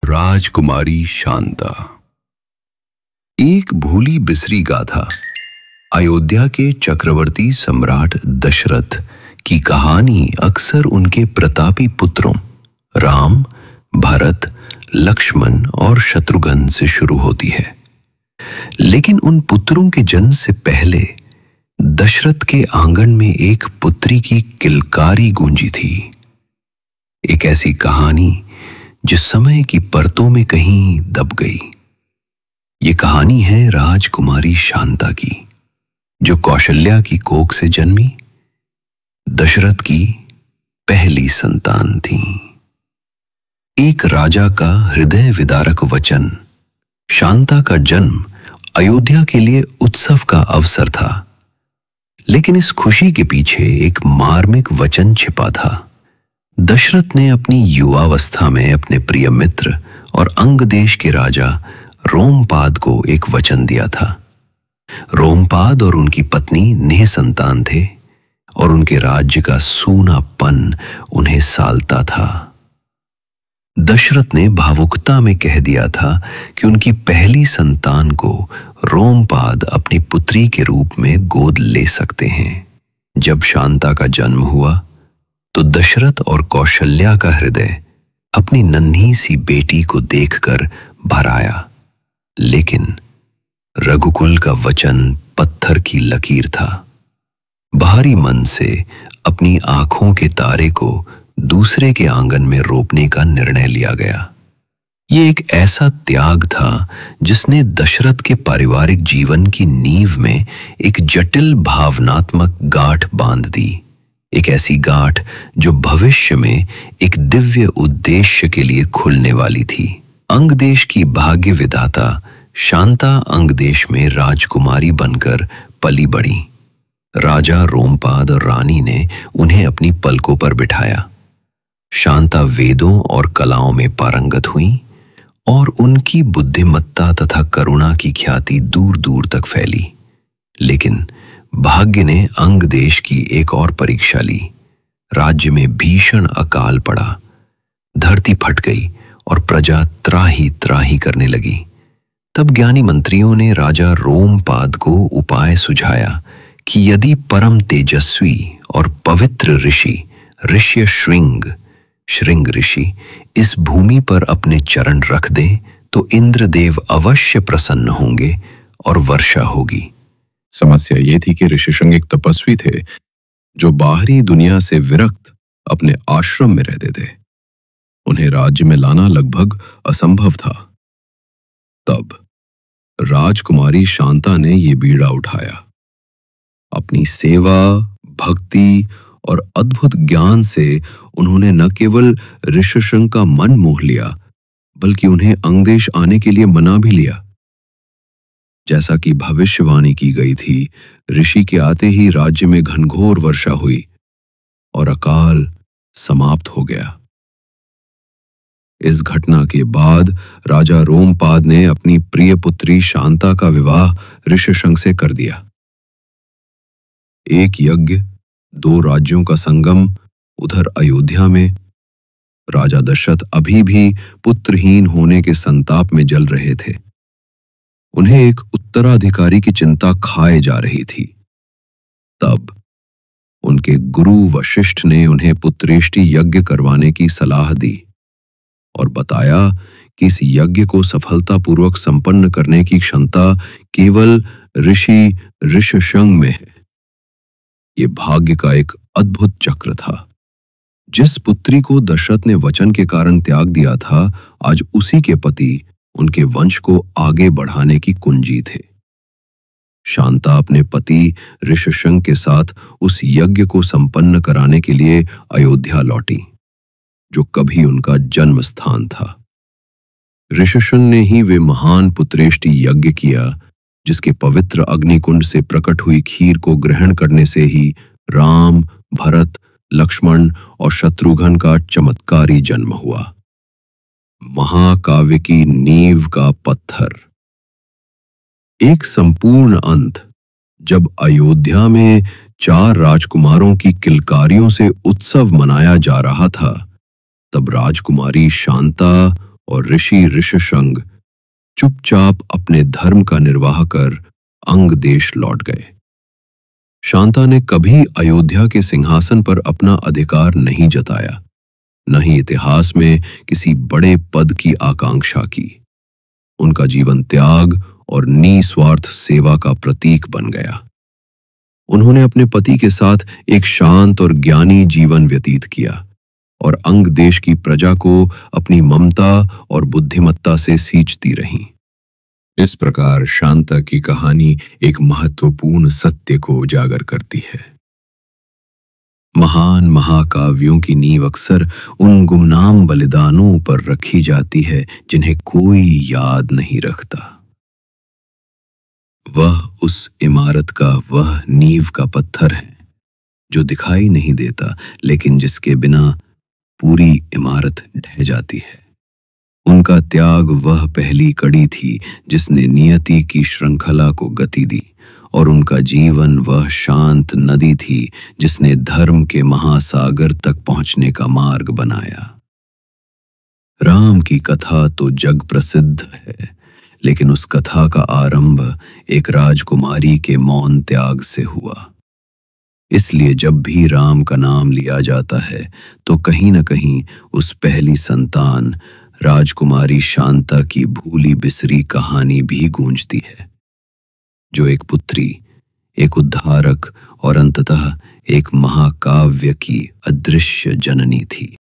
राजकुमारी शांता। एक भूली बिसरी गाथा अयोध्या के चक्रवर्ती सम्राट दशरथ की कहानी अक्सर उनके प्रतापी पुत्रों राम, भरत, लक्ष्मण और शत्रुघ्न से शुरू होती है। लेकिन उन पुत्रों के जन्म से पहले दशरथ के आंगन में एक पुत्री की किलकारी गूंजी थी। एक ऐसी कहानी जो समय की परतों में कहीं दब गई। ये कहानी है राजकुमारी शांता की, जो कौशल्या की कोख से जन्मी दशरथ की पहली संतान थी। एक राजा का हृदय विदारक वचन। शांता का जन्म अयोध्या के लिए उत्सव का अवसर था, लेकिन इस खुशी के पीछे एक मार्मिक वचन छिपा था। दशरथ ने अपनी युवावस्था में अपने प्रिय मित्र और अंग देश के राजा रोमपाद को एक वचन दिया था। रोमपाद और उनकी पत्नी निःसंतान थे और उनके राज्य का सूनापन उन्हें सालता था। दशरथ ने भावुकता में कह दिया था कि उनकी पहली संतान को रोमपाद अपनी पुत्री के रूप में गोद ले सकते हैं। जब शांता का जन्म हुआ तो दशरथ और कौशल्या का हृदय अपनी नन्ही सी बेटी को देखकर भर आया। लेकिन रघुकुल का वचन पत्थर की लकीर था। बाहरी मन से अपनी आंखों के तारे को दूसरे के आंगन में रोपने का निर्णय लिया गया। ये एक ऐसा त्याग था जिसने दशरथ के पारिवारिक जीवन की नींव में एक जटिल भावनात्मक गांठ बांध दी। एक ऐसी गांठ जो भविष्य में एक दिव्य उद्देश्य के लिए खुलने वाली थी। अंग देश की भाग्य विधाता शांता अंग देश में राजकुमारी बनकर पली बढ़ी। राजा रोमपाद और रानी ने उन्हें अपनी पलकों पर बिठाया। शांता वेदों और कलाओं में पारंगत हुई और उनकी बुद्धिमत्ता तथा करुणा की ख्याति दूर दूर तक फैली। लेकिन भाग्य ने अंग देश की एक और परीक्षा ली। राज्य में भीषण अकाल पड़ा, धरती फट गई और प्रजा त्राही त्राही करने लगी। तब ज्ञानी मंत्रियों ने राजा रोमपाद को उपाय सुझाया कि यदि परम तेजस्वी और पवित्र ऋषि ऋष्य श्रृंग ऋषि इस भूमि पर अपने चरण रख दें तो इंद्रदेव अवश्य प्रसन्न होंगे और वर्षा होगी। समस्या ये थी कि ऋषिशृंग एक तपस्वी थे जो बाहरी दुनिया से विरक्त अपने आश्रम में रहते थे। उन्हें राज्य में लाना लगभग असंभव था। तब राजकुमारी शांता ने ये बीड़ा उठाया। अपनी सेवा, भक्ति और अद्भुत ज्ञान से उन्होंने न केवल ऋषिशृंग का मन मोह लिया, बल्कि उन्हें अंगदेश आने के लिए मना भी लिया। जैसा कि भविष्यवाणी की गई थी, ऋषि के आते ही राज्य में घनघोर वर्षा हुई और अकाल समाप्त हो गया। इस घटना के बाद राजा रोमपाद ने अपनी प्रिय पुत्री शांता का विवाह ऋषिशृंग से कर दिया। एक यज्ञ, दो राज्यों का संगम। उधर अयोध्या में राजा दशरथ अभी भी पुत्रहीन होने के संताप में जल रहे थे। उन्हें एक उत्तराधिकारी की चिंता खाए जा रही थी। तब उनके गुरु वशिष्ठ ने उन्हें पुत्रेष्टि यज्ञ करवाने की सलाह दी और बताया कि इस यज्ञ को सफलतापूर्वक संपन्न करने की क्षमता केवल ऋषि ऋषिशृंग में है। ये भाग्य का एक अद्भुत चक्र था। जिस पुत्री को दशरथ ने वचन के कारण त्याग दिया था, आज उसी के पति उनके वंश को आगे बढ़ाने की कुंजी थे। शांता अपने पति ऋषिशृंग के साथ उस यज्ञ को संपन्न कराने के लिए अयोध्या लौटी, जो कभी उनका जन्म स्थान था। ऋषिशृंग ने ही वे महान पुत्रेष्टि यज्ञ किया जिसके पवित्र अग्निकुंड से प्रकट हुई खीर को ग्रहण करने से ही राम, भरत, लक्ष्मण और शत्रुघ्न का चमत्कारी जन्म हुआ। महाकाव्य की नींव का पत्थर। एक संपूर्ण अंत। जब अयोध्या में 4 राजकुमारों की किलकारियों से उत्सव मनाया जा रहा था, तब राजकुमारी शांता और ऋषि ऋषशृंग चुपचाप अपने धर्म का निर्वाह कर अंग देश लौट गए। शांता ने कभी अयोध्या के सिंहासन पर अपना अधिकार नहीं जताया, न ही इतिहास में किसी बड़े पद की आकांक्षा की। उनका जीवन त्याग और निस्वार्थ सेवा का प्रतीक बन गया। उन्होंने अपने पति के साथ एक शांत और ज्ञानी जीवन व्यतीत किया और अंग देश की प्रजा को अपनी ममता और बुद्धिमत्ता से सींचती रहीं। इस प्रकार शांता की कहानी एक महत्वपूर्ण सत्य को उजागर करती है। महान महाकाव्यों की नींव अक्सर उन गुमनाम बलिदानों पर रखी जाती है जिन्हें कोई याद नहीं रखता। वह उस इमारत का वह नींव का पत्थर है जो दिखाई नहीं देता, लेकिन जिसके बिना पूरी इमारत ढह जाती है। उनका त्याग वह पहली कड़ी थी जिसने नियति की श्रृंखला को गति दी, और उनका जीवन वह शांत नदी थी जिसने धर्म के महासागर तक पहुंचने का मार्ग बनाया। राम की कथा तो जग प्रसिद्ध है, लेकिन उस कथा का आरंभ एक राजकुमारी के मौन त्याग से हुआ। इसलिए जब भी राम का नाम लिया जाता है तो कहीं न कहीं उस पहली संतान राजकुमारी शांता की भूली बिसरी कहानी भी गूंजती है, जो एक पुत्री, एक उद्धारक और अंततः एक महाकाव्य की अदृश्य जननी थी।